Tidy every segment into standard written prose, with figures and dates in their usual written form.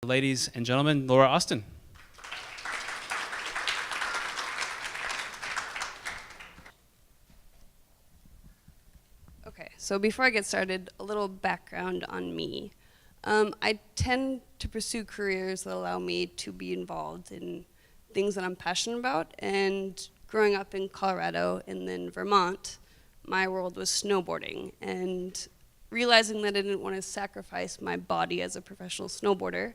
Ladies and gentlemen, Laura Austin. Okay, so before I get started, a little background on me. I tend to pursue careers that allow me to be involved in things that I'm passionate about, and growing up in Colorado and then Vermont, my world was snowboarding, and realizing that I didn't want to sacrifice my body as a professional snowboarder,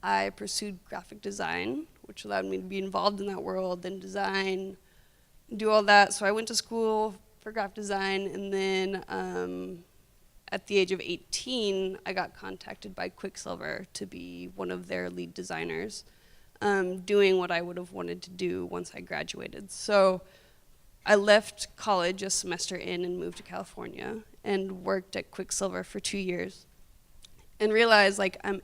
I pursued graphic design, which allowed me to be involved in that world and design, do all that. So I went to school for graphic design, and then at the age of 18, I got contacted by Quicksilver to be one of their lead designers, doing what I would have wanted to do once I graduated. So I left college a semester in and moved to California and worked at Quicksilver for 2 years and realized, like, I'm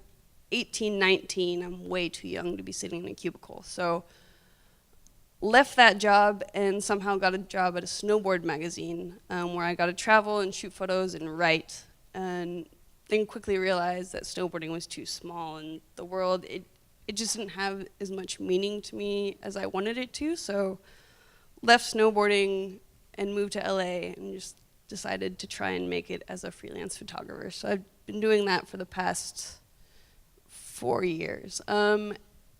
18, 19, I'm way too young to be sitting in a cubicle. So left that job and somehow got a job at a snowboard magazine, where I got to travel and shoot photos and write, and then quickly realized that snowboarding was too small and the world, it just didn't have as much meaning to me as I wanted it to. So left snowboarding and moved to LA and just decided to try and make it as a freelance photographer. So I've been doing that for the past 4 years.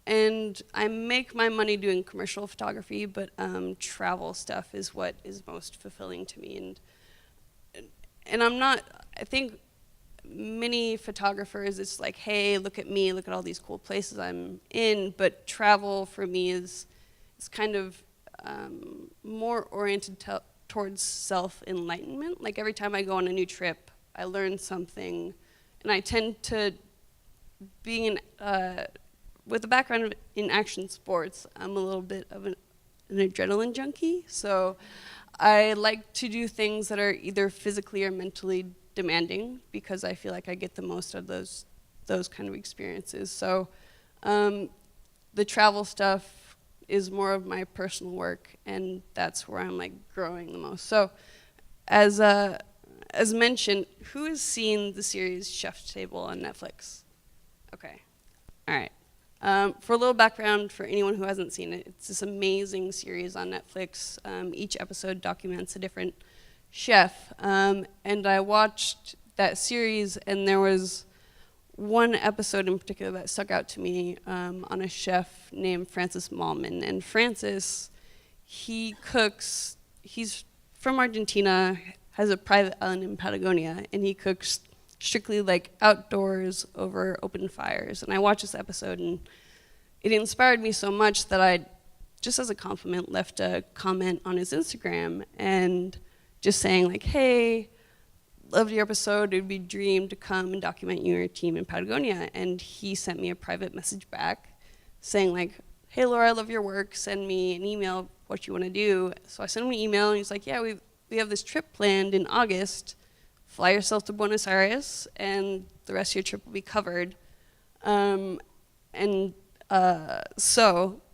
And I make my money doing commercial photography, but travel stuff is what is most fulfilling to me. And I'm not, I think many photographers, it's like, hey, look at me, look at all these cool places I'm in, but travel for me is kind of more oriented towards self-enlightenment. Like every time I go on a new trip, I learn something, and I tend to, being with a background in action sports, I'm a little bit of an adrenaline junkie. So I like to do things that are either physically or mentally demanding, because I feel like I get the most out of those kind of experiences. So the travel stuff is more of my personal work, and that's where I'm like growing the most. So as mentioned, who has seen the series Chef's Table on Netflix? Okay, all right. For a little background for anyone who hasn't seen it, it's this amazing series on Netflix. Each episode documents a different chef. And I watched that series, and there was one episode in particular that stuck out to me, on a chef named Francis Mallman. And Francis, he cooks, he's from Argentina, has a private island in Patagonia, and he cooks strictly like outdoors over open fires. And I watched this episode, and it inspired me so much that I, just as a compliment, left a comment on his Instagram and just saying like, hey, loved your episode, it would be a dream to come and document you and your team in Patagonia. And he sent me a private message back saying like, hey Laura, I love your work, send me an email what you want to do. So I sent him an email, and he's like, yeah, we have this trip planned in August. Fly yourself to Buenos Aires, and the rest of your trip will be covered. So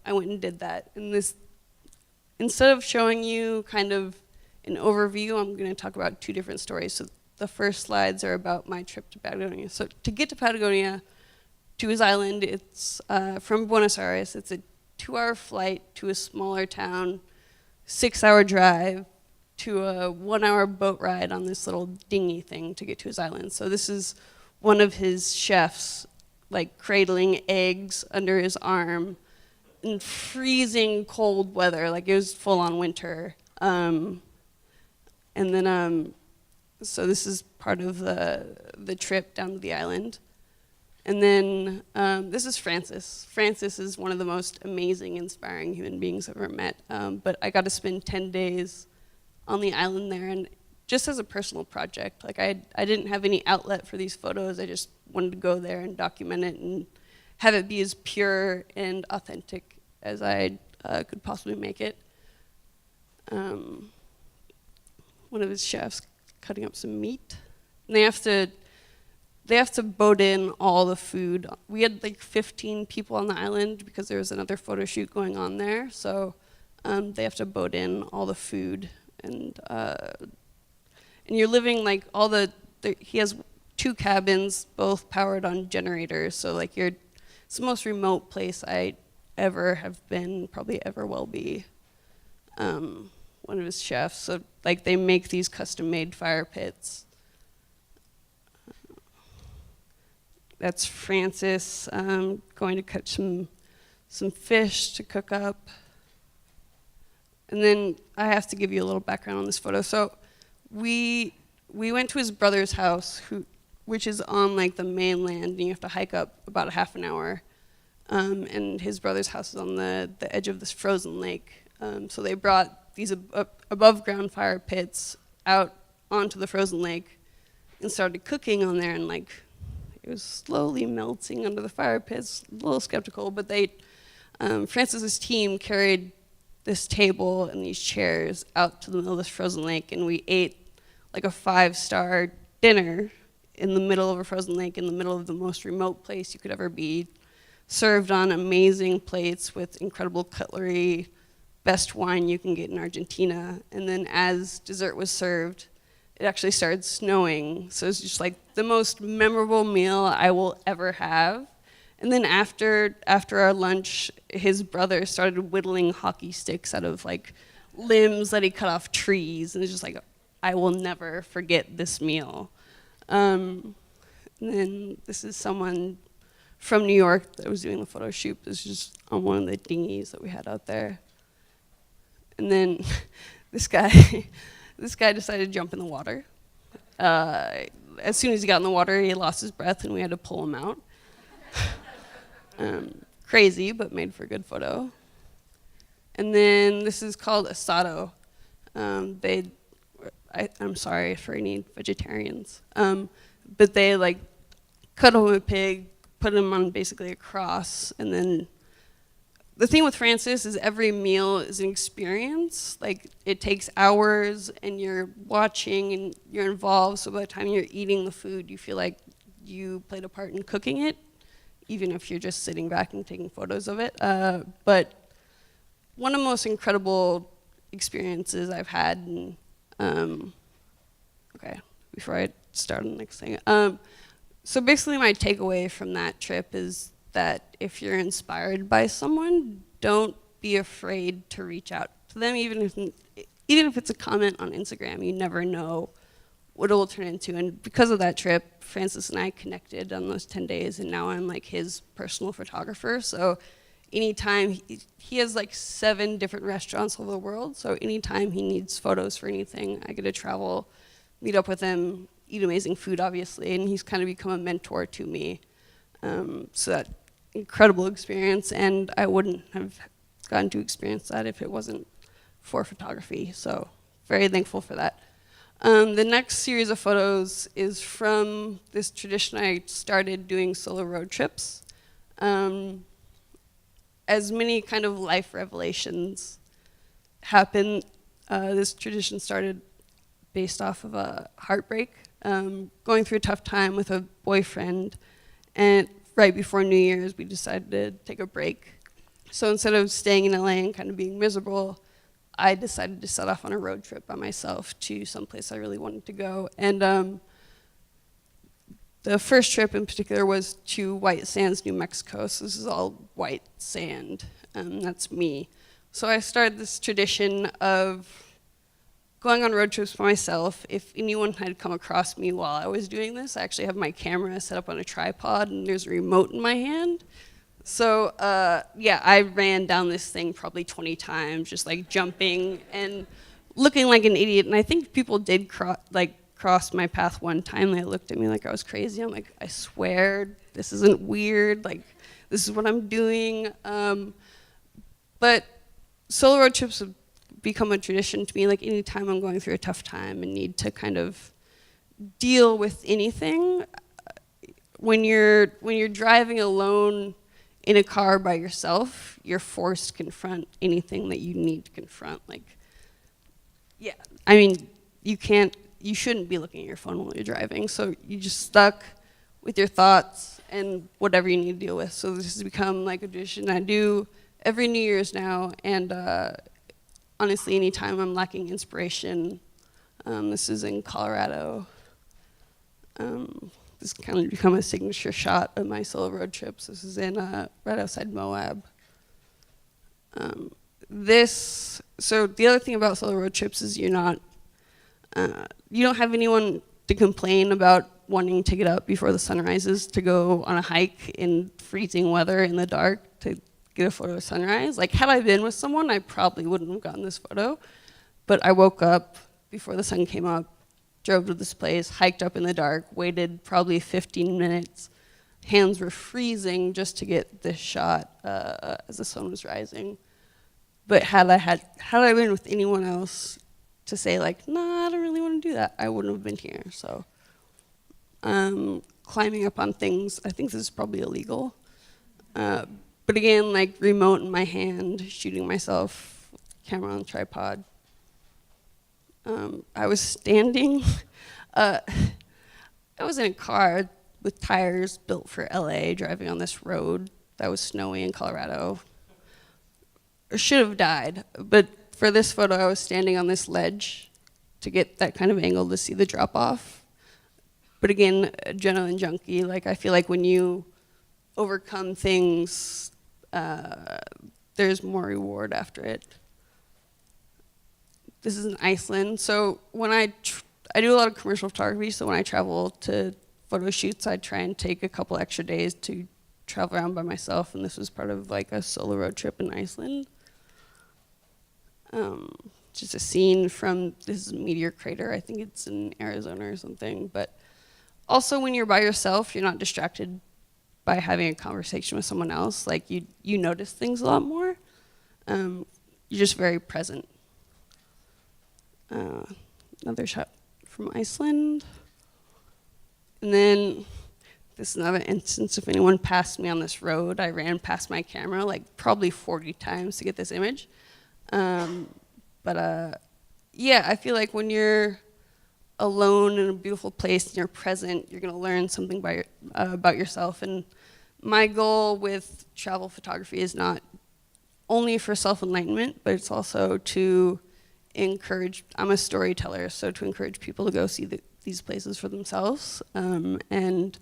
I went and did that. And this, instead of showing you kind of an overview, I'm going to talk about two different stories. So the first slides are about my trip to Patagonia. So to get to Patagonia, to his island, it's from Buenos Aires. It's a 2-hour flight to a smaller town, 6-hour drive, to a 1-hour boat ride on this little dinghy thing to get to his island. So this is one of his chefs, like cradling eggs under his arm in freezing cold weather, like it was full on winter. And then, so this is part of the trip down to the island. And then this is Francis. Francis is one of the most amazing, inspiring human beings I've ever met. But I got to spend 10 days on the island there, and just as a personal project. Like I didn't have any outlet for these photos. I just wanted to go there and document it and have it be as pure and authentic as I could possibly make it. One of his chefs cutting up some meat, and they have to boat in all the food. We had like 15 people on the island because there was another photo shoot going on there. So they have to boat in all the food. And you're living like he has 2 cabins, both powered on generators. So like it's the most remote place I ever have been, probably ever will be. One of his chefs. So like they make these custom-made fire pits. That's Francis going to catch some fish to cook up. And then I have to give you a little background on this photo. So we went to his brother's house, which is on like the mainland, and you have to hike up about a half an hour. And his brother's house is on the edge of this frozen lake. So they brought these above ground fire pits out onto the frozen lake and started cooking on there, and like it was slowly melting under the fire pits. A little skeptical, but Francis's team carried this table and these chairs out to the middle of this frozen lake, and we ate like a 5-star dinner in the middle of a frozen lake, in the middle of the most remote place you could ever be, served on amazing plates with incredible cutlery, best wine you can get in Argentina. And then as dessert was served, it actually started snowing. So it's just like the most memorable meal I will ever have. And then after our lunch, his brother started whittling hockey sticks out of like limbs that he cut off trees. And it's just like, I will never forget this meal. And then this is someone from New York that was doing the photo shoot. This is just on one of the dinghies that we had out there. And then this guy decided to jump in the water. As soon as he got in the water, he lost his breath and we had to pull him out. Crazy, but made for a good photo. And then this is called asado. I'm sorry for any vegetarians. But they like cut open a pig, put him on basically a cross, and then the thing with Francis is every meal is an experience. Like it takes hours and you're watching and you're involved, so by the time you're eating the food, you feel like you played a part in cooking it, even if you're just sitting back and taking photos of it. But one of the most incredible experiences I've had, and okay, before I start on the next thing. So basically my takeaway from that trip is that if you're inspired by someone, don't be afraid to reach out to them, even if it's a comment on Instagram. You never know what it will turn into. And because of that trip, Francis and I connected on those 10 days, and now I'm like his personal photographer. So anytime, he has like 7 different restaurants all over the world, so anytime he needs photos for anything, I get to travel, meet up with him, eat amazing food, obviously, and he's kind of become a mentor to me. So that incredible experience, and I wouldn't have gotten to experience that if it wasn't for photography, so very thankful for that. The next series of photos is from this tradition I started doing solo road trips. As many kind of life revelations happen, this tradition started based off of a heartbreak, going through a tough time with a boyfriend, and right before New Year's, we decided to take a break. So instead of staying in LA and kind of being miserable, I decided to set off on a road trip by myself to someplace I really wanted to go. And the first trip in particular was to White Sands, New Mexico. So this is all white sand. That's me. So I started this tradition of going on road trips by myself. If anyone had come across me while I was doing this, I actually have my camera set up on a tripod and there's a remote in my hand. So yeah, I ran down this thing probably 20 times, just like jumping and looking like an idiot. And I think people did cross my path one time. They looked at me like I was crazy. I'm like, I swear, this isn't weird. Like, this is what I'm doing. But solo road trips have become a tradition to me. Like anytime I'm going through a tough time and need to kind of deal with anything, when you're driving alone in a car by yourself, you're forced to confront anything that you need to confront. Like, yeah, I mean, you shouldn't be looking at your phone while you're driving, so you're just stuck with your thoughts and whatever you need to deal with. So this has become like a tradition I do every New Year's now, and honestly, anytime I'm lacking inspiration, this is in Colorado, this kind of become a signature shot of my solo road trips. This is in right outside Moab. So the other thing about solo road trips is you don't have anyone to complain about wanting to get up before the sun rises to go on a hike in freezing weather in the dark to get a photo of sunrise. Like, had I been with someone, I probably wouldn't have gotten this photo. But I woke up before the sun came up, drove to this place, hiked up in the dark, waited probably 15 minutes. Hands were freezing just to get this shot as the sun was rising. But had I been with anyone else to say like, nah, I don't really want to do that, I wouldn't have been here. So climbing up on things, I think this is probably illegal. But again, like remote in my hand, shooting myself, camera on tripod. I was standing, I was in a car with tires built for LA, driving on this road that was snowy in Colorado. I should have died, but for this photo, I was standing on this ledge to get that kind of angle to see the drop off. But again, adrenaline junkie, like I feel like when you overcome things, there's more reward after it. This is in Iceland. So when I do a lot of commercial photography, so when I travel to photo shoots, I try and take a couple extra days to travel around by myself, and this was part of like a solo road trip in Iceland. Just a scene from this meteor crater. I think it's in Arizona or something. But also when you're by yourself, you're not distracted by having a conversation with someone else. Like you notice things a lot more. You're just very present. Another shot from Iceland. And then this is another instance. If anyone passed me on this road, I ran past my camera like probably 40 times to get this image. Yeah, I feel like when you're alone in a beautiful place and you're present, you're gonna learn something about yourself. And my goal with travel photography is not only for self-enlightenment, but it's also to encourage, I'm a storyteller, so to encourage people to go see these places for themselves. And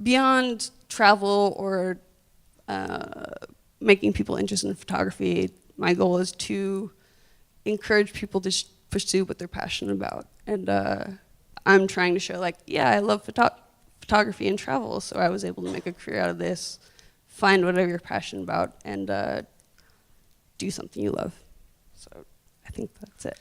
beyond travel or making people interested in photography, my goal is to encourage people to pursue what they're passionate about. And I'm trying to show like, yeah, I love photography and travel, so I was able to make a career out of this, find whatever you're passionate about, and do something you love. So I think that's it.